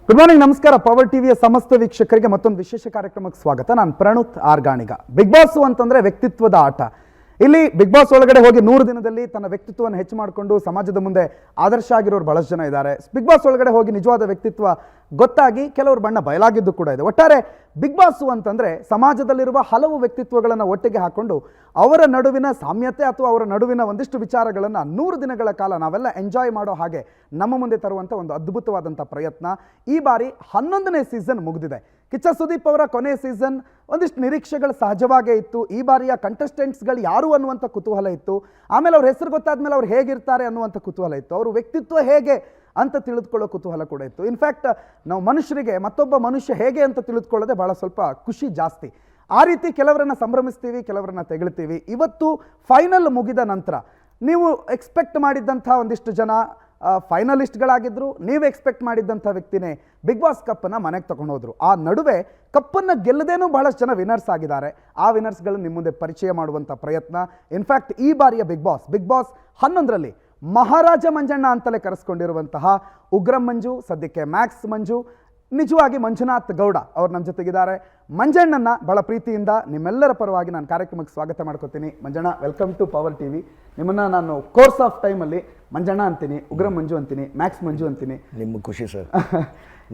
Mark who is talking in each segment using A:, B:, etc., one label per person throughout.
A: Good morning, ನಮಸ್ಕಾರ. Power ಟಿವಿಯ ಸಮಸ್ತ ವೀಕ್ಷಕರಿಗೆ ಮತ್ತೊಂದು ವಿಶೇಷ ಕಾರ್ಯಕ್ರಮಕ್ಕೆ ಸ್ವಾಗತ. ನಾನು ಪ್ರಣುತ್ ಆರ್ಗಾಣಿಗ. ಬಿಗ್ ಬಾಸ್ ಅಂತಂದ್ರೆ ವ್ಯಕ್ತಿತ್ವದ ಆಟ. ಇಲ್ಲಿ ಬಿಗ್ ಬಾಸ್ ಒಳಗಡೆ ಹೋಗಿ 100 ದಿನದಲ್ಲಿ ತನ್ನ ವ್ಯಕ್ತಿತ್ವವನ್ನು ಹೆಚ್ಚು ಮಾಡಿಕೊಂಡು ಸಮಾಜದ ಮುಂದೆ ಆದರ್ಶ ಆಗಿರೋರು ಬಹಳಷ್ಟು ಜನ ಇದ್ದಾರೆ. ಬಿಗ್ ಬಾಸ್ ಒಳಗಡೆ ಹೋಗಿ ನಿಜವಾದ ವ್ಯಕ್ತಿತ್ವ ಗೊತ್ತಾಗಿ ಕೆಲವರು ಬಣ್ಣ ಬಯಲಾಗಿದ್ದು ಕೂಡ ಇದೆ. ಒಟ್ಟಾರೆ ಬಿಗ್ ಬಾಸ್ ಅಂತಂದ್ರೆ ಸಮಾಜದಲ್ಲಿರುವ ಹಲವು ವ್ಯಕ್ತಿತ್ವಗಳನ್ನು ಒಟ್ಟಿಗೆ ಹಾಕೊಂಡು ಅವರ ನಡುವಿನ ಸಾಮ್ಯತೆ ಅಥವಾ ಅವರ ನಡುವಿನ ಒಂದಿಷ್ಟು ವಿಚಾರಗಳನ್ನು 100 ದಿನಗಳ ಕಾಲ ನಾವೆಲ್ಲ ಎಂಜಾಯ್ ಮಾಡೋ ಹಾಗೆ ನಮ್ಮ ಮುಂದೆ ತರುವಂಥ ಒಂದು ಅದ್ಭುತವಾದಂಥ ಪ್ರಯತ್ನ. ಈ ಬಾರಿ 11ನೇ ಸೀಸನ್ ಮುಗಿದಿದೆ. ಕಿಚ್ಚ ಸುದೀಪ್ ಅವರ ಕೊನೆ ಸೀಸನ್ ಒಂದಿಷ್ಟು ನಿರೀಕ್ಷೆಗಳು ಸಹಜವಾಗೇ ಇತ್ತು. ಈ ಬಾರಿಯ ಕಂಟೆಸ್ಟೆಂಟ್ಸ್ಗಳು ಯಾರು ಅನ್ನುವಂಥ ಕುತೂಹಲ ಇತ್ತು. ಆಮೇಲೆ ಅವ್ರ ಹೆಸರು ಗೊತ್ತಾದ್ಮೇಲೆ ಅವ್ರು ಹೇಗಿರ್ತಾರೆ ಅನ್ನುವಂಥ ಕುತೂಹಲ ಇತ್ತು. ಅವ್ರ ವ್ಯಕ್ತಿತ್ವ ಹೇಗೆ ಅಂತ ತಿಳಿದುಕೊಳ್ಳೋ ಕುತೂಹಲ ಕೂಡ ಇತ್ತು. ಇನ್ಫ್ಯಾಕ್ಟ್ ನಾವು ಮನುಷ್ಯರಿಗೆ ಮತ್ತೊಬ್ಬ ಮನುಷ್ಯ ಹೇಗೆ ಅಂತ ತಿಳಿದುಕೊಳ್ಳೋದೆ ಭಾಳ ಸ್ವಲ್ಪ ಖುಷಿ ಜಾಸ್ತಿ. ಆ ರೀತಿ ಕೆಲವರನ್ನ ಸಂಭ್ರಮಿಸ್ತೀವಿ, ಕೆಲವರನ್ನ ತೆಗಳ್ತೀವಿ. ಇವತ್ತು ಫೈನಲ್ ಮುಗಿದ ನಂತರ ನೀವು ಎಕ್ಸ್ಪೆಕ್ಟ್ ಮಾಡಿದ್ದಂಥ ಒಂದಿಷ್ಟು ಜನ ಫೈನಲಿಸ್ಟ್ಗಳಾಗಿದ್ದರು. ನೀವು ಎಕ್ಸ್ಪೆಕ್ಟ್ ಮಾಡಿದ್ದಂಥ ವ್ಯಕ್ತಿನೇ ಬಿಗ್ ಬಾಸ್ ಕಪ್ಪನ್ನು ಮನೆಗೆ ತಗೊಂಡೋದ್ರು. ಆ ನಡುವೆ ಕಪ್ಪನ್ನು ಗೆಲ್ಲದೇನೂ ಬಹಳಷ್ಟು ಜನ ವಿನರ್ಸ್ ಆಗಿದ್ದಾರೆ. ಆ ವಿನರ್ಸ್ಗಳನ್ನು ನಿಮ್ಮ ಮುಂದೆ ಪರಿಚಯ ಮಾಡುವಂಥ ಪ್ರಯತ್ನ. ಇನ್ಫ್ಯಾಕ್ಟ್ ಈ ಬಾರಿಯ ಬಿಗ್ ಬಾಸ್ 11ರಲ್ಲಿ ಮಹಾರಾಜ ಮಂಜಣ್ಣ ಅಂತಲೇ ಕರೆಸ್ಕೊಂಡಿರುವಂತಹ ಉಗ್ರಂ ಮಂಜು, ಸದ್ಯಕ್ಕೆ ಮ್ಯಾಕ್ಸ್ ಮಂಜು, ನಿಜವಾಗಿ ಮಂಜುನಾಥ್ ಗೌಡ ಅವ್ರು ನಮ್ಮ ಜೊತೆಗಿದ್ದಾರೆ. ಮಂಜಣ್ಣನ ಬಹಳ ಪ್ರೀತಿಯಿಂದ ನಿಮ್ಮೆಲ್ಲರ ಪರವಾಗಿ ನಾನು ಕಾರ್ಯಕ್ರಮಕ್ಕೆ ಸ್ವಾಗತ ಮಾಡ್ಕೋತೀನಿ. Manjanna, welcome to power TV. ನಿಮ್ಮನ್ನು ನಾನು ಕೋರ್ಸ್ ಆಫ್ ಟೈಮಲ್ಲಿ ಮಂಜಣ್ಣ ಅಂತೀನಿ, ಉಗ್ರಂ ಮಂಜು ಅಂತೀನಿ, ಮ್ಯಾಕ್ಸ್ ಮಂಜು ಅಂತೀನಿ.
B: ನಿಮ್ಮ ಖುಷಿ ಸರ್.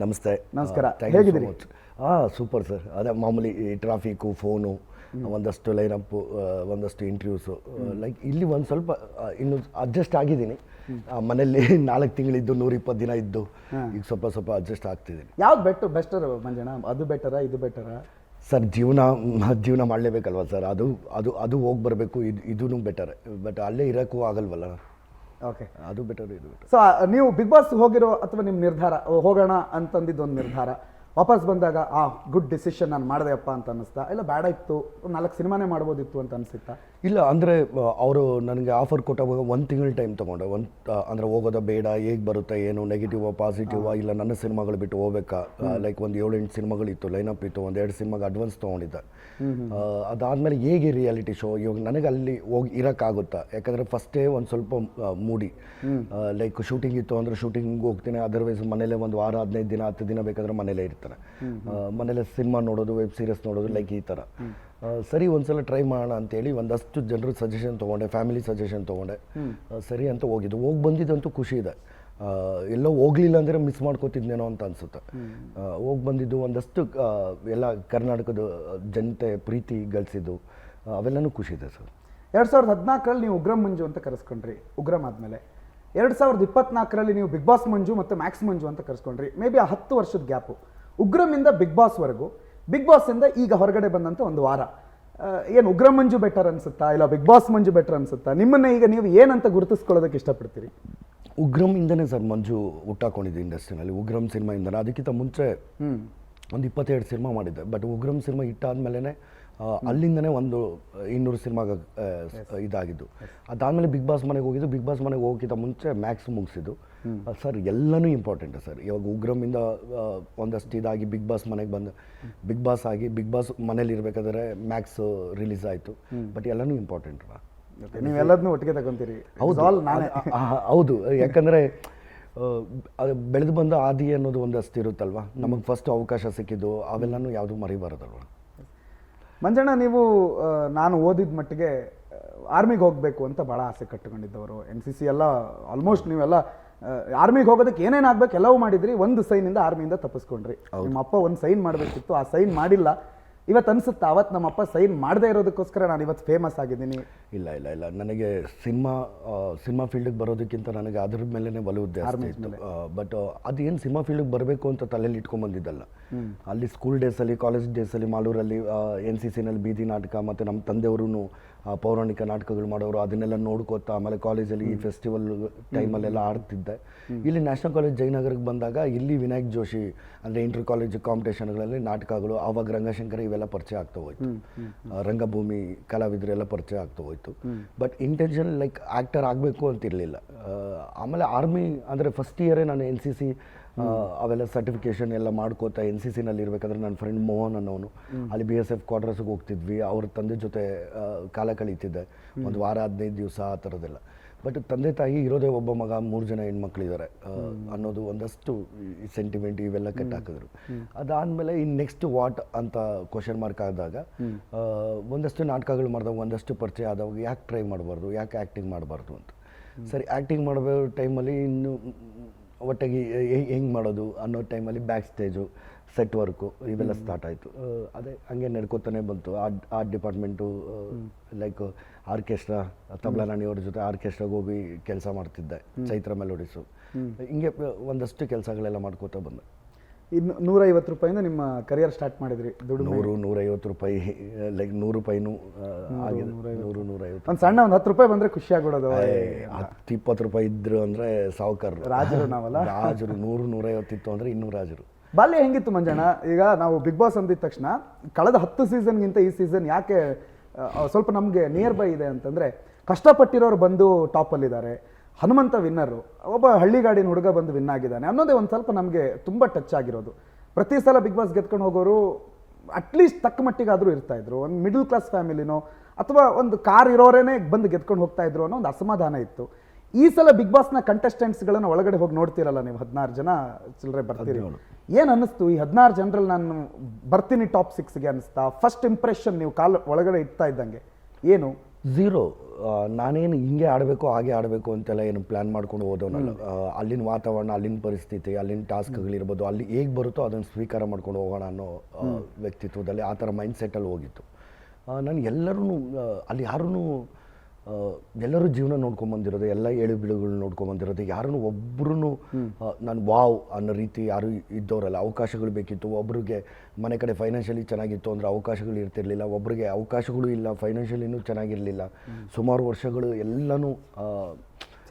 B: ನಮಸ್ತೆ.
A: ನಮಸ್ಕಾರ. ಹೇಗಿದ್ದೀರಿ?
B: Super sir. ಅದೇ ಮಾಮೂಲಿ ಈ ಟ್ರಾಫಿಕ್ಕು, ಫೋನು, ಒಂದಷ್ಟು ಲೈನಪ್ಪು, ಒಂದಷ್ಟು ಇಂಟರ್ವ್ಯೂಸು, ಲೈಕ್ ಇಲ್ಲಿ ಒಂದು ಸ್ವಲ್ಪ ಇನ್ನು ಅಡ್ಜಸ್ಟ್ ಆಗಿದ್ದೀನಿ. ಮನೇಲಿ 4 ತಿಂಗಳಿದ್ದು 120 ದಿನ ಇದ್ದು ಈಗ ಸ್ವಲ್ಪ ಅಡ್ಜಸ್ಟ್ ಆಗ್ತಿದ್ದೀನಿ.
A: ಯಾವ್ದು ಬೆಸ್ಟರ್ ಮಂಜಣ್ಣ? ಅದು ಬೆಟರಾ, ಇದು ಬೆಟರಾ?
B: ಸರ್, ಜೀವನ ಮಾಡಲೇಬೇಕಲ್ವ ಸರ್. ಅದು ಹೋಗಿ ಬರಬೇಕು. ಇದೂ ಬೆಟರ್, ಬಟ್ ಅಲ್ಲೇ ಇರೋಕ್ಕೂ ಆಗಲ್ವಲ್ಲ.
A: ಓಕೆ,
B: ಅದು ಬೆಟರ್, ಇದು ಬೆಟರ್.
A: ಸೊ ನೀವು ಬಿಗ್ ಬಾಸ್ ಹೋಗಿರೋ ಅಥವಾ ನಿಮ್ಮ ನಿರ್ಧಾರ ಹೋಗೋಣ ಅಂತಂದಿದ್ದು ಒಂದು ನಿರ್ಧಾರ, ವಾಪಸ್ ಬಂದಾಗ ಗುಡ್ ಡಿಸಿಷನ್ ನಾನು ಮಾಡಿದೆಯಪ್ಪ ಅಂತ ಅನ್ನಿಸ್ತಾ, ಇಲ್ಲ ಬೇಡ ಇತ್ತು 4 ಸಿನಿಮಾನೇ ಮಾಡ್ಬೋದಿತ್ತು ಅಂತ ಅನಿಸುತ್ತಾ?
B: ಇಲ್ಲ, ಅಂದರೆ ಅವರು ನನಗೆ ಆಫರ್ ಕೊಟ್ಟಾಗ 1 ತಿಂಗಳ ಟೈಮ್ ತೊಗೊಂಡೆ. ಅಂದರೆ ಹೋಗೋದ ಬೇಡ, ಹೇಗೆ ಬರುತ್ತೆ, ಏನು ನೆಗೆಟಿವಾ ಪಾಸಿಟಿವಾ, ಇಲ್ಲ ನನ್ನ ಸಿನಿಮಾಗಳು ಬಿಟ್ಟು ಹೋಗ್ಬೇಕಾ. ಲೈಕ್ ಒಂದು 7-8 ಸಿನಿಮಾಗಳಿತ್ತು, ಲೈನಪ್ ಇತ್ತು. 1-2 ಸಿನಿಮಾಗೆ ಅಡ್ವಾನ್ಸ್ ತೊಗೊಂಡಿದ್ದೆ. ಅದಾದಮೇಲೆ ಹೇಗೆ ರಿಯಾಲಿಟಿ ಶೋ ಇವಾಗ ನನಗೆ ಅಲ್ಲಿ ಹೋಗಿ ಇರೋಕ್ಕಾಗುತ್ತಾ? ಯಾಕಂದರೆ ಫಸ್ಟೇ ಒಂದು ಸ್ವಲ್ಪ ಮೂಡಿ, ಲೈಕ್ ಶೂಟಿಂಗ್ ಇತ್ತು ಅಂದರೆ ಶೂಟಿಂಗ್ ಹೋಗ್ತೀನಿ. ಅದರ್ವೈಸ್ ಮನೇಲೆ ಒಂದು ವಾರ 15 ದಿನ 10 ದಿನ ಬೇಕಾದರೆ ಮನೇಲೇ ಇರ್ತಾರೆ. ಮನೇಲೆ ಸಿನಿಮಾ ನೋಡೋದು, ವೆಬ್ ಸೀರೀಸ್ ನೋಡೋದು, ಲೈಕ್ ಈ ಥರ. ಸರಿ, ಒಂದ್ಸಲ ಟ್ರೈ ಮಾಡೋಣ ಅಂತೇಳಿ ಒಂದಷ್ಟು ಜನರ ಸಜೆಷನ್ ತೊಗೊಂಡೆ, ಫ್ಯಾಮಿಲಿ ಸಜೆಷನ್ ತೊಗೊಂಡೆ. ಸರಿ ಅಂತ ಹೋಗಿದ್ದು. ಹೋಗಿ ಬಂದಿದ್ದಂತೂ ಖುಷಿ ಇದೆ. ಎಲ್ಲೋ ಹೋಗಲಿಲ್ಲ ಅಂದರೆ ಮಿಸ್ ಮಾಡ್ಕೋತಿದ್ನೇನೋ ಅಂತ ಅನಿಸುತ್ತೆ. ಹೋಗಿ ಬಂದಿದ್ದು ಒಂದಷ್ಟು ಎಲ್ಲ ಕರ್ನಾಟಕದ ಜನತೆ ಪ್ರೀತಿ ಗಳಿಸಿದ್ದು, ಅವೆಲ್ಲನೂ ಖುಷಿ ಇದೆ ಸರ್.
A: 2014ರಲ್ಲಿ ನೀವು ಉಗ್ರಂ ಮಂಜು ಅಂತ ಕರೆಸ್ಕೊಂಡ್ರಿ. ಉಗ್ರಂ ಆದಮೇಲೆ 2024ರಲ್ಲಿ ನೀವು ಬಿಗ್ ಬಾಸ್ ಮಂಜು ಮತ್ತು ಮ್ಯಾಕ್ಸ್ ಮಂಜು ಅಂತ ಕರೆಸ್ಕೊಂಡ್ರಿ. ಮೇ ಬಿ ಆ 10 ವರ್ಷದ ಗ್ಯಾಪು. ಉಗ್ರಮಿಂದ ಬಿಗ್ ಬಾಸ್ವರೆಗೂ, ಬಿಗ್ ಬಾಸಿಂದ ಈಗ ಹೊರಗಡೆ ಬಂದಂಥ ಒಂದು ವಾರ, ಏನು ಉಗ್ರಂ ಮಂಜು ಬೆಟರ್ ಅನ್ಸುತ್ತಾ, ಇಲ್ಲ ಬಿಗ್ ಬಾಸ್ ಮಂಜು ಬೆಟರ್ ಅನ್ಸುತ್ತಾ? ನಿಮ್ಮನ್ನ ಈಗ ನೀವು ಏನಂತ ಗುರುತಿಸ್ಕೊಳ್ಳೋದಕ್ಕೆ ಇಷ್ಟಪಡ್ತೀರಿ?
B: ಉಗ್ರಮಿಂದನೇ ಸರ್ ಮಂಜು ಹುಟ್ಟಾಕೊಂಡಿದ್ದೆ ಇಂಡಸ್ಟ್ರಿನಲ್ಲಿ. ಉಗ್ರಂ ಸಿನಿಮಾಯಿಂದನೇ. ಅದಕ್ಕಿಂತ ಮುಂಚೆ ಒಂದು 22 ಸಿನಿಮಾ ಮಾಡಿದ್ದೆ. ಬಟ್ ಉಗ್ರಂ ಸಿನಿಮಾ ಹಿಟ್ಟಾದ್ಮೇಲೆ ಅಲ್ಲಿಂದನೇ ಒಂದು 200 ಸಿನಿಮಾಗ ಇದಾಗಿದ್ದು. ಅದಾದಮೇಲೆ ಬಿಗ್ ಬಾಸ್ ಮನೆಗೆ ಹೋಗಿದ್ದು. ಬಿಗ್ ಬಾಸ್ ಮನೆಗೆ ಹೋಗೋಕ್ಕಿಂತ ಮುಂಚೆ ಮ್ಯಾಕ್ಸ್ ಮುಗಿಸಿದ್ದು. ಸರ್, ಎಲ್ಲನೂ ಇಂಪಾರ್ಟೆಂಟ್ ಸರ್. ಇವಾಗ ಉಗ್ರಮಿಂದ ಒಂದಷ್ಟು ಇದಾಗಿ ಬಿಗ್ ಬಾಸ್ ಮನೆಗೆ ಬಂದು ಬಿಗ್ ಬಾಸ್ ಆಗಿ, ಬಿಗ್ ಬಾಸ್ ಮನೇಲಿ ಇರಬೇಕಾದ್ರೆ ಮ್ಯಾಕ್ಸ್ ರಿಲೀಸ್ ಆಯಿತು. ಬಟ್ ಎಲ್ಲನೂ ಇಂಪಾರ್ಟೆಂಟ್.
A: ನೀವೆಲ್ಲದನ್ನೂ ಒಟ್ಟಿಗೆ ತಗೊಂತೀರಿ?
B: ಹೌದು. ಯಾಕಂದರೆ ಅದು ಬೆಳೆದು ಬಂದ ಆದಿ ಅನ್ನೋದು ಒಂದಷ್ಟು ಇರುತ್ತಲ್ವ. ನಮಗೆ ಫಸ್ಟ್ ಅವಕಾಶ ಸಿಕ್ಕಿದ್ದು ಅವೆಲ್ಲನೂ ಯಾವುದೂ ಮರಿಬಾರದಲ್ವ.
A: ಮಂಜಣ್ಣ, ನೀವು ನಾನು ಓದಿದ ಮಟ್ಟಿಗೆ ಆರ್ಮಿಗೆ ಹೋಗಬೇಕು ಅಂತ ಭಾಳ ಆಸೆ ಕಟ್ಟಿಕೊಂಡಿದ್ದವರು. NCC ಎಲ್ಲ ಆಲ್ಮೋಸ್ಟ್ ನೀವೆಲ್ಲ ಆರ್ಮಿಗೆ ಹೋಗೋದಕ್ಕೆ ಏನೇನು ಆಗ್ಬೇಕು ಎಲ್ಲವೂ ಮಾಡಿದ್ರಿ. ಒಂದು ಸೈನಿಂದ ಆರ್ಮಿಯಿಂದ ತಪ್ಪಿಸ್ಕೊಂಡ್ರಿ. ನಿಮ್ಮ ಅಪ್ಪ ಒಂದು ಸೈನ್ ಮಾಡಬೇಕಿತ್ತು, ಆ ಸೈನ್ ಮಾಡಿಲ್ಲ. ಇವತ್ತು ಅನಿಸುತ್ತಾ ಅವತ್ತು ನಮ್ಮಪ್ಪ ಸೈನ್ ಮಾಡದೇ ಇರೋದಕ್ಕೋಸ್ಕರ ನಾನು ಇವತ್ತು ಫೇಮಸ್ ಆಗಿದ್ದೀನಿ?
B: ಇಲ್ಲ, ನನಗೆ ಸಿನಿಮಾ ಫೀಲ್ಡಿಗೆ ಬರೋದಕ್ಕಿಂತ ನನಗೆ ಅದ್ರ ಮೇಲೇ ಒಲವು ಜಾಸ್ತಿ ಇತ್ತು. ಬಟ್ ಅದೇನು ಸಿನಿಮಾ ಫೀಲ್ಡಿಗೆ ಬರಬೇಕು ಅಂತ ತಲೆಯಲ್ಲಿ ಇಟ್ಕೊಂಡ್ಬಂದಿದ್ದಲ್ಲ. ಅಲ್ಲಿ ಸ್ಕೂಲ್ ಡೇಸಲ್ಲಿ, ಕಾಲೇಜ್ ಡೇಸಲ್ಲಿ, ಮಾಲೂರಲ್ಲಿ NCCನಲ್ಲಿ ಬೀದಿ ನಾಟಕ, ಮತ್ತು ನಮ್ಮ ತಂದೆಯವರು ಪೌರಾಣಿಕ ನಾಟಕಗಳು ಮಾಡೋರು. ಅದನ್ನೆಲ್ಲ ನೋಡ್ಕೋತಾ ಆಮೇಲೆ ಕಾಲೇಜಲ್ಲಿ ಈ ಫೆಸ್ಟಿವಲ್ ಟೈಮಲ್ಲೆಲ್ಲ ಆಡ್ತಿದ್ದೆ. ಇಲ್ಲಿ ನ್ಯಾಷನಲ್ ಕಾಲೇಜ್ ಜಯನಗರಕ್ಕೆ ಬಂದಾಗ ಇಲ್ಲಿ ವಿನಾಯಕ್ ಜೋಶಿ ಅಂದರೆ ಇಂಟರ್ ಕಾಲೇಜ್ ಕಾಂಪಿಟೇಷನ್ಗಳಲ್ಲಿ ನಾಟಕಗಳು, ಆವಾಗ ರಂಗಶಂಕರ ಇವೆಲ್ಲ ಪರಿಚಯ ಆಗ್ತಾ ಹೋಯ್ತು. ರಂಗಭೂಮಿ ಕಲಾವಿದರೆಲ್ಲ ಪರಿಚಯ ಆಗ್ತಾ ಹೋಯ್ತು. ಬಟ್ ಇಂಟೆನ್ಷನ್ ಲೈಕ್ ಆ್ಯಕ್ಟರ್ ಆಗಬೇಕು ಅಂತಿರಲಿಲ್ಲ. ಆಮೇಲೆ ಆರ್ಮಿ ಅಂದರೆ ಫಸ್ಟ್ ಇಯರೇ ನಾನು NCC ಅವೆಲ್ಲ ಸರ್ಟಿಫಿಕೇಷನ್ ಎಲ್ಲ ಮಾಡ್ಕೋತಾ NCCನಲ್ಲಿ ಇರಬೇಕಾದ್ರೆ ನನ್ನ ಫ್ರೆಂಡ್ ಮೋಹನ್ ಅನ್ನೋನು ಅಲ್ಲಿ BSF ಕ್ವಾರ್ಟರ್ಸ್ಗೆ ಹೋಗ್ತಿದ್ವಿ. ಅವ್ರ ತಂದೆ ಜೊತೆ ಕಾಲ ಕಳೀತಿದ್ದೆ. ಒಂದು ವಾರ 15 ದಿವಸ ಆ ಥರದ್ದೆಲ್ಲ. ಬಟ್ ತಂದೆ ತಾಯಿ ಇರೋದೇ ಒಬ್ಬ ಮಗ 3 ಜನ ಹೆಣ್ಮಕ್ಳಿದ್ದಾರೆ ಅನ್ನೋದು ಒಂದಷ್ಟು ಸೆಂಟಿಮೆಂಟ್ ಇವೆಲ್ಲ ಕಟ್ಟಾಕಿದ್ರು. ಅದಾದಮೇಲೆ ಇನ್ನು ನೆಕ್ಸ್ಟ್ ವಾಟ್ ಅಂತ ಕ್ವಶನ್ ಮಾರ್ಕ್ ಆದಾಗ ಒಂದಷ್ಟು ನಾಟಕಗಳು ಮಾಡಿದಾಗ ಒಂದಷ್ಟು ಪರಿಚಯ ಆದವಾಗ ಯಾಕೆ ಟ್ರೈ ಮಾಡಬಾರ್ದು, ಯಾಕೆ ಆ್ಯಕ್ಟಿಂಗ್ ಮಾಡಬಾರ್ದು ಅಂತ. ಸರಿ ಆ್ಯಕ್ಟಿಂಗ್ ಮಾಡೋ ಟೈಮಲ್ಲಿ ಇನ್ನು ಒಟ್ಟಾಗಿ ಹೆಂಗೆ ಮಾಡೋದು ಅನ್ನೋ ಟೈಮಲ್ಲಿ ಬ್ಯಾಕ್ ಸ್ಟೇಜು, ಸೆಟ್ ವರ್ಕು ಇವೆಲ್ಲ ಸ್ಟಾರ್ಟ್ ಆಯಿತು. ಅದೇ ಹಂಗೆ ನಡ್ಕೋತಾನೆ ಬಂತು. Art department, like orchestra, tabla ರಾಣಿಯವ್ರ ಜೊತೆ ಆರ್ಕೆಸ್ಟ್ರಾಗೆ ಹೋಗಿ ಕೆಲಸ ಮಾಡ್ತಿದ್ದೆ, ಚೈತ್ರ ಮೆಲೋಡಿಸು. ಹಿಂಗೆ ಒಂದಷ್ಟು ಕೆಲಸಗಳೆಲ್ಲ ಮಾಡ್ಕೋತಾ ಬಂದೆ.
A: ಇನ್ನು 150 ರೂಪಾಯಿಂದ ನಿಮ್ಮ ಕರಿಯರ್ ಸ್ಟಾರ್ಟ್ ಮಾಡಿದ್ರಿ ದುಡ್ಡು?
B: 100-150 ರೂಪಾಯಿ, ಲೈಕ್ 100 ರೂಪಾಯಿನೂ ಆಗಿದೆ. 100-150
A: ಒಂದು ಸಣ್ಣ ಒಂದು 10 ರೂಪಾಯಿ ಬಂದರೆ ಖುಷಿ ಆಗ್ಬಿಡೋದು.
B: 10-20 ರೂಪಾಯಿ ಇದ್ರು ಅಂದರೆ ಸಾವುಕಾರರು,
A: ರಾಜರು ನಾವಲ್ಲ.
B: ರಾಜರು 100-150 ಇತ್ತು ಅಂದರೆ ಇನ್ನೂ ರಾಜರು.
A: ಬಾಲ್ಯ ಹೆಂಗಿತ್ತು ಮಂಜಣ್ಣ? ಈಗ ನಾವು ಬಿಗ್ ಬಾಸ್ ಅಂದಿದ ತಕ್ಷಣ ಕಳೆದ 10 ಸೀಸನ್ಗಿಂತ ಈ ಸೀಸನ್ ಯಾಕೆ ಸ್ವಲ್ಪ ನಮಗೆ ನಿಯರ್ ಬೈ ಇದೆ ಅಂತಂದರೆ, ಕಷ್ಟಪಟ್ಟಿರೋರು ಬಂದು ಟಾಪಲ್ಲಿದ್ದಾರೆ. ಹನುಮಂತ ವಿನ್ನರು, ಒಬ್ಬ ಹಳ್ಳಿಗಾಡಿನ ಹುಡುಗ ಬಂದು ವಿನ್ ಆಗಿದ್ದಾನೆ ಅನ್ನೋದೇ ಒಂದು ಸ್ವಲ್ಪ ನಮಗೆ ತುಂಬ ಟಚ್ ಆಗಿರೋದು. ಪ್ರತಿ ಸಲ ಬಿಗ್ ಬಾಸ್ ಗೆದ್ಕೊಂಡು ಹೋಗೋರು ಅಟ್ಲೀಸ್ಟ್ ತಕ್ಕ ಮಟ್ಟಿಗಾದರೂ ಇರ್ತಾಯಿದ್ರು. ಒಂದು ಮಿಡಲ್ ಕ್ಲಾಸ್ ಫ್ಯಾಮಿಲಿನೋ ಅಥವಾ ಒಂದು ಕಾರ್ ಇರೋರೇನೆ ಬಂದು ಗೆದ್ಕೊಂಡು ಹೋಗ್ತಾ ಇದ್ರು ಅನ್ನೋ ಒಂದು ಅಸಮಾಧಾನ ಇತ್ತು. ಈ ಸಲ ಬಿಗ್ ಬಾಸ್ನ ಕಂಟೆಸ್ಟೆಂಟ್ಸ್ಗಳನ್ನು ಒಳಗಡೆ ಹೋಗಿ ನೋಡ್ತಿರಲ್ಲ ನೀವು, 16 ಜನ ಚಿಲ್ಲರೆ ಬರ್ತೀರಿ. ಏನು ಅನ್ನಿಸ್ತು ಈ 16 ಜನರಲ್ಲಿ ನಾನು ಬರ್ತೀನಿ ಟಾಪ್ 6ಗೆ ಅನ್ನಿಸ್ತಾ? ಫಸ್ಟ್ ಇಂಪ್ರೆಷನ್ ನೀವು ಕಾಲು ಒಳಗಡೆ ಇಡ್ತಾ ಇದ್ದಂಗೆ ಏನು?
B: 0. ನಾನೇನು ಹಿಂಗೆ ಆಡಬೇಕು ಹಾಗೆ ಆಡಬೇಕು ಅಂತೆಲ್ಲ ಏನು ಪ್ಲ್ಯಾನ್ ಮಾಡ್ಕೊಂಡು ಹೋದವನಲ್ಲ. ಅಲ್ಲಿನ ವಾತಾವರಣ, ಅಲ್ಲಿನ ಪರಿಸ್ಥಿತಿ, ಅಲ್ಲಿನ ಟಾಸ್ಕ್ಗಳಿರ್ಬೋದು, ಅಲ್ಲಿ ಹೇಗೆ ಬರುತ್ತೋ ಅದನ್ನು ಸ್ವೀಕಾರ ಮಾಡ್ಕೊಂಡು ಹೋಗೋಣ ಅನ್ನೋ ವ್ಯಕ್ತಿತ್ವದಲ್ಲಿ ಆ ಥರ ಮೈಂಡ್ ಸೆಟ್ಟಲ್ಲಿ ಹೋಗಿತ್ತು. ನಾನು ಎಲ್ಲರೂ ಅಲ್ಲಿ ಎಲ್ಲರೂ ಜೀವನ ನೋಡ್ಕೊಂಬಂದಿರೋದು, ಎಲ್ಲ ಏಳು ಬೀಳುಗಳು ನೋಡ್ಕೊಂಬಂದಿರೋದು, ಯಾರನ್ನು ಒಬ್ಬರೂ ನಾನು ವಾವ್ ಅನ್ನೋ ರೀತಿ ಯಾರೂ ಇದ್ದವರಲ್ಲ. ಅವಕಾಶಗಳು ಬೇಕಿತ್ತು. ಒಬ್ರಿಗೆ ಮನೆ ಕಡೆ ಫೈನಾನ್ಷಿಯಲಿ ಚೆನ್ನಾಗಿತ್ತು ಅಂದರೆ ಅವಕಾಶಗಳು ಇರ್ತಿರ್ಲಿಲ್ಲ, ಒಬ್ರಿಗೆ ಅವಕಾಶಗಳು ಇಲ್ಲ, ಫೈನಾನ್ಷಿಯಲಿನೂ ಚೆನ್ನಾಗಿರಲಿಲ್ಲ. ಸುಮಾರು ವರ್ಷಗಳು ಎಲ್ಲನೂ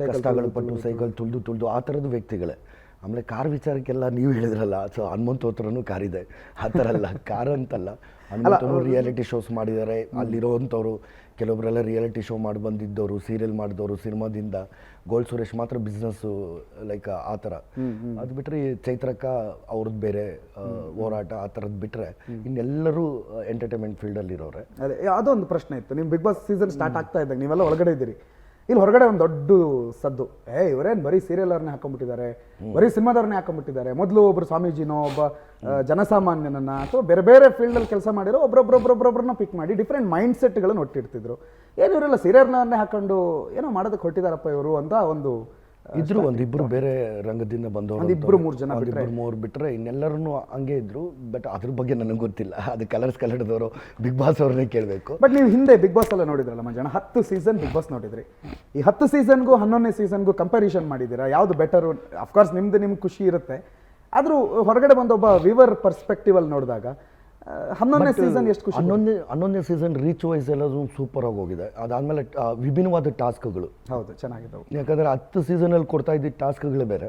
B: ಕಷ್ಟಗಳು ಪಟ್ಟು ಸೈಕಲ್ ತುಳಿದು ಆ ಥರದ ವ್ಯಕ್ತಿಗಳೇ. ಆಮೇಲೆ ಕಾರ್ ವಿಚಾರಕ್ಕೆಲ್ಲ ನೀವು ಹೇಳಿದ್ರಲ್ಲ, ಸೊ ಹನುಮಂತ ಹತ್ರನೂ ಕಾರಿದೆ. ಆ ಥರ ಅಲ್ಲ, ಕಾರ್ ಅಂತಲ್ಲ, ಹನುಮಂತನು ರಿಯಾಲಿಟಿ ಶೋಸ್ ಮಾಡಿದ್ದಾರೆ. ಅಲ್ಲಿರೋವಂಥವ್ರು ಕೆಲವೊಬ್ಬರೆಲ್ಲ ರಿಯಾಲಿಟಿ ಶೋ ಮಾಡಿ ಬಂದಿದ್ದವರು, ಸೀರಿಯಲ್ ಮಾಡಿದವರು, ಸಿನಿಮಾದಿಂದ. ಗೋಲ್ಡ್ ಸುರೇಶ್ ಮಾತ್ರ ಬಿಸ್ನೆಸ್ಸು, ಲೈಕ್ ಆ ಥರ. ಅದು ಬಿಟ್ಟರೆ ಚೈತ್ರಕ್ಕ ಅವ್ರದ್ದು ಬೇರೆ ಹೋರಾಟ ಆ ಥರದ್ದು ಬಿಟ್ಟರೆ ಇನ್ನೆಲ್ಲರೂ ಎಂಟರ್ಟೈನ್ಮೆಂಟ್ ಫೀಲ್ಡಲ್ಲಿರೋರೆ.
A: ಅದೇ ಅದೊಂದು ಪ್ರಶ್ನೆ ಇತ್ತು. ನಿಮ್ಮ ಬಿಗ್ ಬಾಸ್ ಸೀಸನ್ ಸ್ಟಾರ್ಟ್ ಆಗ್ತಾ ಇದ್ದಾಗ ನೀವೆಲ್ಲ ಒಳಗಡೆ ಇದ್ದೀರಿ, ಇಲ್ಲಿ ಹೊರಗಡೆ ಒಂದು ದೊಡ್ಡ ಸದ್ದು, ಇವರೇನು ಬರೀ ಸೀರಿಯಲ್ ಅವ್ರನ್ನೇ ಹಾಕೊಂಡ್ಬಿಟ್ಟಿದ್ದಾರೆ, ಬರೀ ಸಿನಿಮಾದವ್ರನ್ನೇ ಹಾಕೊಂಡ್ಬಿಟ್ಟಿದ್ದಾರೆ. ಮೊದಲು ಒಬ್ಬರು ಸ್ವಾಮೀಜಿನೋ, ಒಬ್ಬ ಜನಸಾಮಾನ್ಯನನ್ನ ಅಥವಾ ಬೇರೆ ಬೇರೆ ಫೀಲ್ಡಲ್ಲಿ ಕೆಲಸ ಮಾಡಿರೋ ಒಬ್ಬೊಬ್ಬರನ್ನ ಪಿಕ್ ಮಾಡಿ ಡಿಫ್ರೆಂಟ್ ಮೈಂಡ್ ಸೆಟ್ಗಳನ್ನು ಒಟ್ಟಿಡ್ತಿದ್ರು. ಏನು ಇವರೆಲ್ಲ ಸೀರಿಯಲ್ನನ್ನೇ ಹಾಕೊಂಡು ಏನೋ ಮಾಡೋದಕ್ಕೆ ಹೊಟ್ಟಿದಾರಪ್ಪ ಇವರು ಅಂತ ಒಂದು
B: ಇದ್ರು. ಒಂದಿಬ್ಬರು ಬೇರೆ ರಂಗದಿಂದ ಬಂದವರು,
A: 2-3 ಜನ
B: ಬಿಟ್ಟರೆ ಇನ್ನೆಲ್ಲರೂ ಹಂಗೆ ಇದ್ರು. ಬಟ್ ಅದ್ರ ಬಗ್ಗೆ ನನಗೆ ಗೊತ್ತಿಲ್ಲ. ಅದು ಕಲರ್ದವರು ಬಿಗ್ ಬಾಸ್ ಅವ್ರನ್ನೇ ಕೇಳಬೇಕು.
A: ಬಟ್ ನೀವು ಹಿಂದೆ ಬಿಗ್ ಬಾಸ್ ಎಲ್ಲ ನೋಡಿದ್ರಲ್ಲ ಮಂಜಣ್ಣ, 10 ಸೀಸನ್ ಬಿಗ್ ಬಾಸ್ ನೋಡಿದ್ರಿ. ಈ 10 ಸೀಸನ್ಗೂ 11ನೇ ಸೀಸನ್ಗೂ ಕಂಪ್ಯಾರಿಸನ್ ಮಾಡಿದ್ದೀರಾ? ಯಾವುದು ಬೆಟರು? ಅಫ್ಕೋರ್ಸ್ ನಿಮ್ಗೆ ಖುಷಿ ಇರುತ್ತೆ, ಆದರೂ ಹೊರಗಡೆ ಬಂದೊಬ್ಬ ವಿವರ್ ಪರ್ಸ್ಪೆಕ್ಟಿವ್ ಅಲ್ಲಿ ನೋಡಿದಾಗ 11ನೇ ಸೀಸನ್ ಎಷ್ಟು ಖುಷಿ?
B: 11ನೇ ಸೀಸನ್ ರೀಚ್ ವೈಸ್ ಎಲ್ಲದು ಸೂಪರ್ ಆಗಿ ಹೋಗಿದೆ. ಅದಾದಮೇಲೆ ವಿಭಿನ್ನವಾದ ಟಾಸ್ಕ್ಗಳು
A: ಹೌದು ಚೆನ್ನಾಗಿದ್ದವು.
B: ಯಾಕಂದರೆ 10 ಸೀಸನಲ್ಲಿ ಕೊಡ್ತಾ ಇದ್ದ ಟಾಸ್ಕ್ಗಳೇ ಬೇರೆ,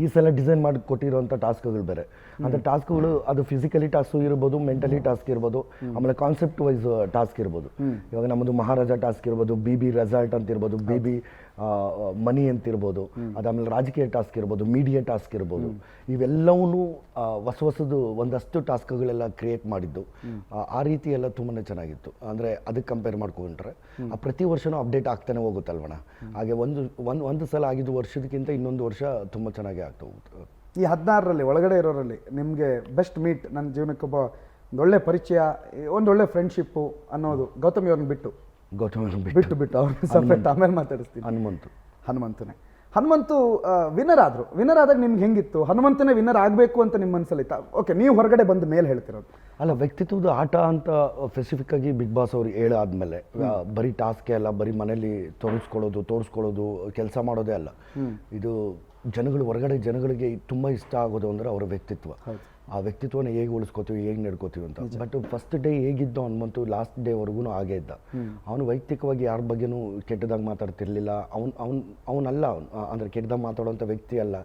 B: ಈ ಸಲ ಡಿಸೈನ್ ಮಾಡಿ ಕೊಟ್ಟಿರೋಂಥ ಟಾಸ್ಕ್ಗಳು ಬೇರೆ. ಅಂದರೆ ಟಾಸ್ಕ್ಗಳು ಅದು ಫಿಸಿಕಲಿ ಟಾಸ್ಕ್ ಇರ್ಬೋದು, ಮೆಂಟಲಿ ಟಾಸ್ಕ್ ಇರ್ಬೋದು, ಆಮೇಲೆ ಕಾನ್ಸೆಪ್ಟ್ ವೈಸ್ ಟಾಸ್ಕ್ ಇರ್ಬೋದು. ಇವಾಗ ನಮ್ಮದು ಮಹಾರಾಜ ಟಾಸ್ಕ್ ಇರ್ಬೋದು, BB ರೆಸಾರ್ಟ್ ಅಂತ ಇರ್ಬೋದು, BB ಮನಿ ಅಂತಿರ್ಬೋದು, ಅದಾದಮೇಲೆ ರಾಜಕೀಯ ಟಾಸ್ಕ್ ಇರ್ಬೋದು, ಮೀಡಿಯಾ ಟಾಸ್ಕ್ ಇರ್ಬೋದು. ಇವೆಲ್ಲವೂ ಹೊಸದು ಒಂದಷ್ಟು ಟಾಸ್ಕ್ಗಳೆಲ್ಲ ಕ್ರಿಯೇಟ್ ಮಾಡಿದ್ದು. ಆ ರೀತಿ ಎಲ್ಲ ತುಂಬಾ ಚೆನ್ನಾಗಿತ್ತು. ಅಂದರೆ ಅದಕ್ಕೆ ಕಂಪೇರ್ ಮಾಡ್ಕೊಂಡ್ರೆ ಪ್ರತಿ ವರ್ಷವೂ ಅಪ್ಡೇಟ್ ಆಗ್ತಾನೆ ಹೋಗುತ್ತಲ್ವಣ. ಹಾಗೆ ಒಂದು ಸಲ ಆಗಿದ್ದು ವರ್ಷದಕ್ಕಿಂತ ಇನ್ನೊಂದು ವರ್ಷ ತುಂಬ ಚೆನ್ನಾಗಿ ಆಗ್ತಾ ಹೋಗುತ್ತೆ.
A: ಈ 16ರಲ್ಲಿ ಒಳಗಡೆ ಇರೋರಲ್ಲಿ ನಿಮಗೆ ಬೆಸ್ಟ್ ಮೀಟ್, ನನ್ನ ಜೀವನಕ್ಕೊಬ್ಬ ಒಂದೊಳ್ಳೆ ಪರಿಚಯ, ಒಂದೊಳ್ಳೆ ಫ್ರೆಂಡ್ಶಿಪ್ಪು ಅನ್ನೋದು ಗೌತಮಿ ಅವ್ರನ್ನ ಬಿಟ್ಟು ಅವ್ರನ್ನ ಸಪ್ರೇಟ್ ಆಮೇಲೆ ಮಾತಾಡಿಸ್ತೀನಿ. ಹನುಮಂತು ವಿನ್ನರ್ ಆದಾಗ ನಿಮ್ಗೆ ಹೆಂಗಿತ್ತು? ಹನುಮಂತನೇ ವಿನ್ನರ್ ಆಗಬೇಕು ಅಂತ ನಿಮ್ಮ ಮನಸ್ಸಲ್ಲಿ ಇತ್ತ? ಓಕೆ, ನೀವು ಹೊರಗಡೆ ಬಂದ ಮೇಲೆ ಹೇಳ್ತಿರೋದು
B: ಅಲ್ಲ, ವ್ಯಕ್ತಿತ್ವದ ಆಟ ಅಂತ ಸ್ಪೆಸಿಫಿಕ್ಕಾಗಿ ಬಿಗ್ ಬಾಸ್ ಅವ್ರು ಹೇಳಾದ್ಮೇಲೆ ಬರೀ ಟಾಸ್ಕೇ ಅಲ್ಲ, ಬರೀ ಮನೇಲಿ ತೋರಿಸ್ಕೊಳ್ಳೋದು ಕೆಲಸ ಮಾಡೋದೇ ಅಲ್ಲ. ಇದು ಜನಗಳಿಗೆ ತುಂಬ ಇಷ್ಟ ಆಗೋದು ಅಂದರೆ ಅವರ ವ್ಯಕ್ತಿತ್ವ. ಆ ವ್ಯಕ್ತಿತ್ವನ ಹೇಗೆ ಉಳಿಸ್ಕೋತೀವಿ, ಹೇಗೆ ನಡ್ಕೋತೀವಿ ಅಂತ. ಬಟ್ ಫಸ್ಟ್ ಡೇ ಹೇಗಿದ್ದೋ ಹನುಮಂತು ಲಾಸ್ಟ್ ಡೇವರೆಗೂ ಹಾಗೇ ಇದ್ದ. ಅವನು ವೈಯಕ್ತಿಕವಾಗಿ ಯಾರ ಬಗ್ಗೆನೂ ಕೆಟ್ಟದಾಗ ಮಾತಾಡ್ತಿರ್ಲಿಲ್ಲ. ಅವನಲ್ಲ ಅಂದರೆ ಕೆಟ್ಟದಾಗ ಮಾತಾಡೋಂಥ ವ್ಯಕ್ತಿ ಅಲ್ಲ.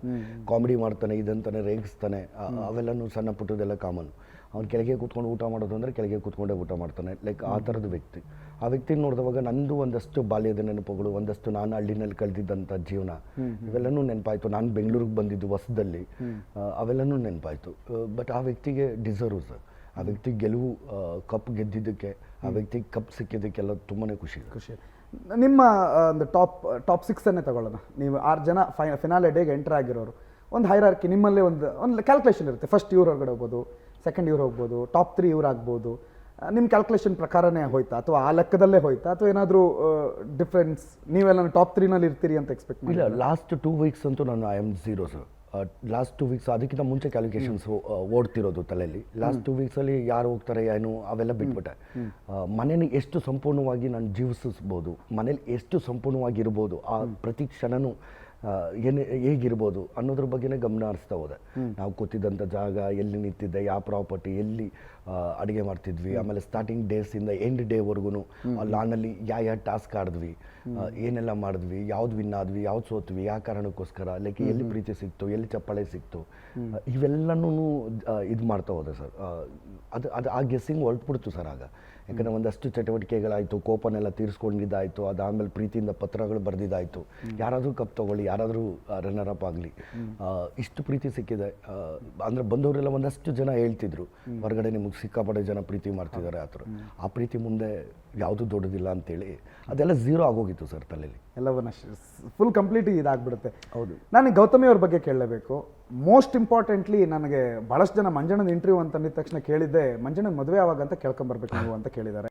B: ಕಾಮಿಡಿ ಮಾಡ್ತಾನೆ, ಇದಂತಾನೆ, ರೇಗಿಸ್ತಾನೆ, ಅವೆಲ್ಲನೂ ಸಣ್ಣ ಪುಟ್ಟದೆಲ್ಲ ಕಾಮನ್. ಅವ್ನು ಕೆಳಗೆ ಕೂತ್ಕೊಂಡು ಊಟ ಮಾಡೋದು ಅಂದರೆ ಕೆಳಗೆ ಕೂತ್ಕೊಂಡೇ ಊಟ ಮಾಡ್ತಾನೆ, ಲೈಕ್ ಆ ಥರದ ವ್ಯಕ್ತಿ. ಆ ವ್ಯಕ್ತಿ ನೋಡಿದವಾಗ ನಂದು ಒಂದಷ್ಟು ಬಾಲ್ಯದ ನೆನಪುಗಳು, ಒಂದಷ್ಟು ನಾನು ಹಳ್ಳಿನಲ್ಲಿ ಕಳೆದಿದ್ದಂಥ ಜೀವನ, ಇವೆಲ್ಲನೂ ನೆನಪಾಯಿತು. ನಾನು ಬೆಂಗಳೂರಿಗೆ ಬಂದಿದ್ದು ಹೊಸದಲ್ಲಿ, ಅವೆಲ್ಲನೂ ನೆನಪಾಯಿತು. ಬಟ್ ಆ ವ್ಯಕ್ತಿಗೆ ಡಿಸರ್ವ್ ಸರ್. ಆ ವ್ಯಕ್ತಿ ಗೆಲುವು, ಕಪ್ ಗೆದ್ದಿದ್ದಕ್ಕೆ, ಆ ವ್ಯಕ್ತಿಗೆ ಕಪ್ ಸಿಕ್ಕಿದ್ದಕ್ಕೆಲ್ಲ ತುಂಬಾ ಖುಷಿ.
A: ನಿಮ್ಮ ಒಂದು ಟಾಪ್ 6 ತಗೊಳ್ಳೋಣ. ನೀವು 6 ಜನ ಫಿನಾಲೆ ಡೇಗೆ ಎಂಟರ್ ಆಗಿರೋರು, ಒಂದು ಹೈರಾರ್ಕಿ ನಿಮ್ಮಲ್ಲೇ ಒಂದು ಕ್ಯಾಲ್ಕುಲೇಷನ್ ಇರುತ್ತೆ. ಫಸ್ಟ್ ಇವ್ರು ಹೊರಗಡೆ ಹೋಗ್ಬೋದು, ಸೆಕೆಂಡ್ ಇವ್ರು ಹೋಗ್ಬೋದು, ಟಾಪ್ 3 ಇವ್ರು ಆಗ್ಬೋದು. ನಿಮ್ಮ ಕ್ಯಾಲ್ಕುಲೇಷನ್ ಪ್ರಕಾರನೇ ಹೋಯ್ತಾ ಅಥವಾ ಆ ಲೆಕ್ಕದಲ್ಲೇ ಹೋಯ್ತಾ ಅಥವಾ ಏನಾದರೂ ಡಿಫ್ರೆನ್ಸ್? ನೀವೆಲ್ಲ ಟಾಪ್ 3ನಲ್ಲಿ ಇರ್ತೀರಿ ಅಂತ ಎಕ್ಸ್ಪೆಕ್ಟ್ ಮಾಡಿ?
B: ಇಲ್ಲ, ಲಾಸ್ಟ್ 2 ವೀಕ್ಸ್ ಅಂತೂ ನಾನು I am zero sir. Last 2 weeks ಅದಕ್ಕಿಂತ ಮುಂಚೆ ಕ್ಯಾಲ್ಕುಲೇಷನ್ಸ್ ಓಡ್ತಿರೋದು ತಲೆಯಲ್ಲಿ. ಲಾಸ್ಟ್ 2 ವೀಕ್ಸಲ್ಲಿ ಯಾರು ಹೋಗ್ತಾರೆ ಏನು ಅವೆಲ್ಲ ಬಿಟ್ಬಿಟ್ಟೆ. ಮನೇಲಿ ಎಷ್ಟು ಸಂಪೂರ್ಣವಾಗಿ ನಾನು ಜೀವಿಸ್ಬೋದು, ಮನೇಲಿ ಎಷ್ಟು ಸಂಪೂರ್ಣವಾಗಿರ್ಬೋದು, ಆ ಪ್ರತಿ ಕ್ಷಣನೂ ಹೇಗಿರ್ಬೋದು ಅನ್ನೋದ್ರ ಬಗ್ಗೆನೇ ಗಮನ ಹರಿಸ್ತಾ ಹೋದೆ. ನಾವು ಕೂತಿದ್ದಂಥ ಜಾಗ, ಎಲ್ಲಿ ನಿಂತಿದ್ದೆ, ಯಾವ ಪ್ರಾಪರ್ಟಿ, ಎಲ್ಲಿ ಅಡುಗೆ ಮಾಡ್ತಿದ್ವಿ, ಆಮೇಲೆ ಸ್ಟಾರ್ಟಿಂಗ್ ಡೇಸಿಂದ ಎಂಡ್ ಡೇವರೆಗೂ ಲಾನಲ್ಲಿ ಯಾವ ಟಾಸ್ಕ್ ಆಡಿದ್ವಿ, ಏನೆಲ್ಲ ಮಾಡಿದ್ವಿ, ಯಾವ್ದು ವಿನ್ ಆದ್ವಿ, ಯಾವ್ದು ಸೋತ್ವಿ, ಯಾವ ಕಾರಣಕ್ಕೋಸ್ಕರ, ಲೈಕ್ ಎಲ್ಲಿ ಪ್ರೀತಿ ಸಿಕ್ತು, ಎಲ್ಲಿ ಚಪ್ಪಾಳೆ ಸಿಕ್ತು, ಇವೆಲ್ಲನೂ ಇದು ಮಾಡ್ತಾ ಹೋದೆ ಸರ್. ಅದು ಆ ಗೆಸ್ಸಿಂಗ್ ಹೊರಟ್ಬಿಡ್ತು ಸರ್ ಆಗ. ಯಾಕಂದರೆ ಒಂದಷ್ಟು ಚಟುವಟಿಕೆಗಳಾಯಿತು, ಕೋಪನೆಲ್ಲ ತೀರಿಸ್ಕೊಂಡಿದ್ದಾಯಿತು, ಅದಾದಮೇಲೆ ಪ್ರೀತಿಯಿಂದ ಪತ್ರಗಳು ಬರೆದಿದ್ದಾಯಿತು, ಯಾರಾದರೂ ಕಪ್ ತೊಗೊಳ್ಳಿ, ಯಾರಾದರೂ ರನ್ನರ್ ಅಪ್ ಆಗಲಿ, ಇಷ್ಟು ಪ್ರೀತಿ ಸಿಕ್ಕಿದೆ ಅಂದರೆ ಬಂದವರೆಲ್ಲ ಒಂದಷ್ಟು ಜನ ಹೇಳ್ತಿದ್ರು, ಹೊರಗಡೆ ನಿಮಗೆ ಸಿಕ್ಕಾಪಟ್ಟೆ ಜನ ಪ್ರೀತಿ ಮಾಡ್ತಿದ್ದಾರೆ ಆ ಥರ. ಆ ಪ್ರೀತಿ ಮುಂದೆ ಯಾವುದೂ ದೊಡ್ಡದಿಲ್ಲ ಅಂತೇಳಿ ಅದೆಲ್ಲ ಝೀರೋ ಆಗೋಗಿತ್ತು ಸರ್ ತಲೆಯಲ್ಲಿ.
A: ಎಲ್ಲವನ್ನ ಫುಲ್ ಕಂಪ್ಲೀಟ್ ಇದಾಗ್ಬಿಡುತ್ತೆ.
B: ಹೌದು.
A: ನನಗೆ ಗೌತಮಿ ಅವ್ರ ಬಗ್ಗೆ ಕೇಳಲೇಬೇಕು. ಮೋಸ್ಟ್ ಇಂಪಾರ್ಟೆಂಟ್ಲಿ ನನಗೆ ಭಾಳಷ್ಟು ಜನ ಮಂಜಣ್ಣನ ಇಂಟರ್ವ್ಯೂ ಅಂತ ಅಂದಿದ ತಕ್ಷಣ ಕೇಳಿದ್ದೆ, ಮಂಜಣ್ಣನ ಮದುವೆ ಯಾವಾಗ ಅಂತ ಕೇಳ್ಕೊಂಬರ್ಬೇಕು ನೀವು ಅಂತ ಕೇಳಿದ್ದಾರೆ.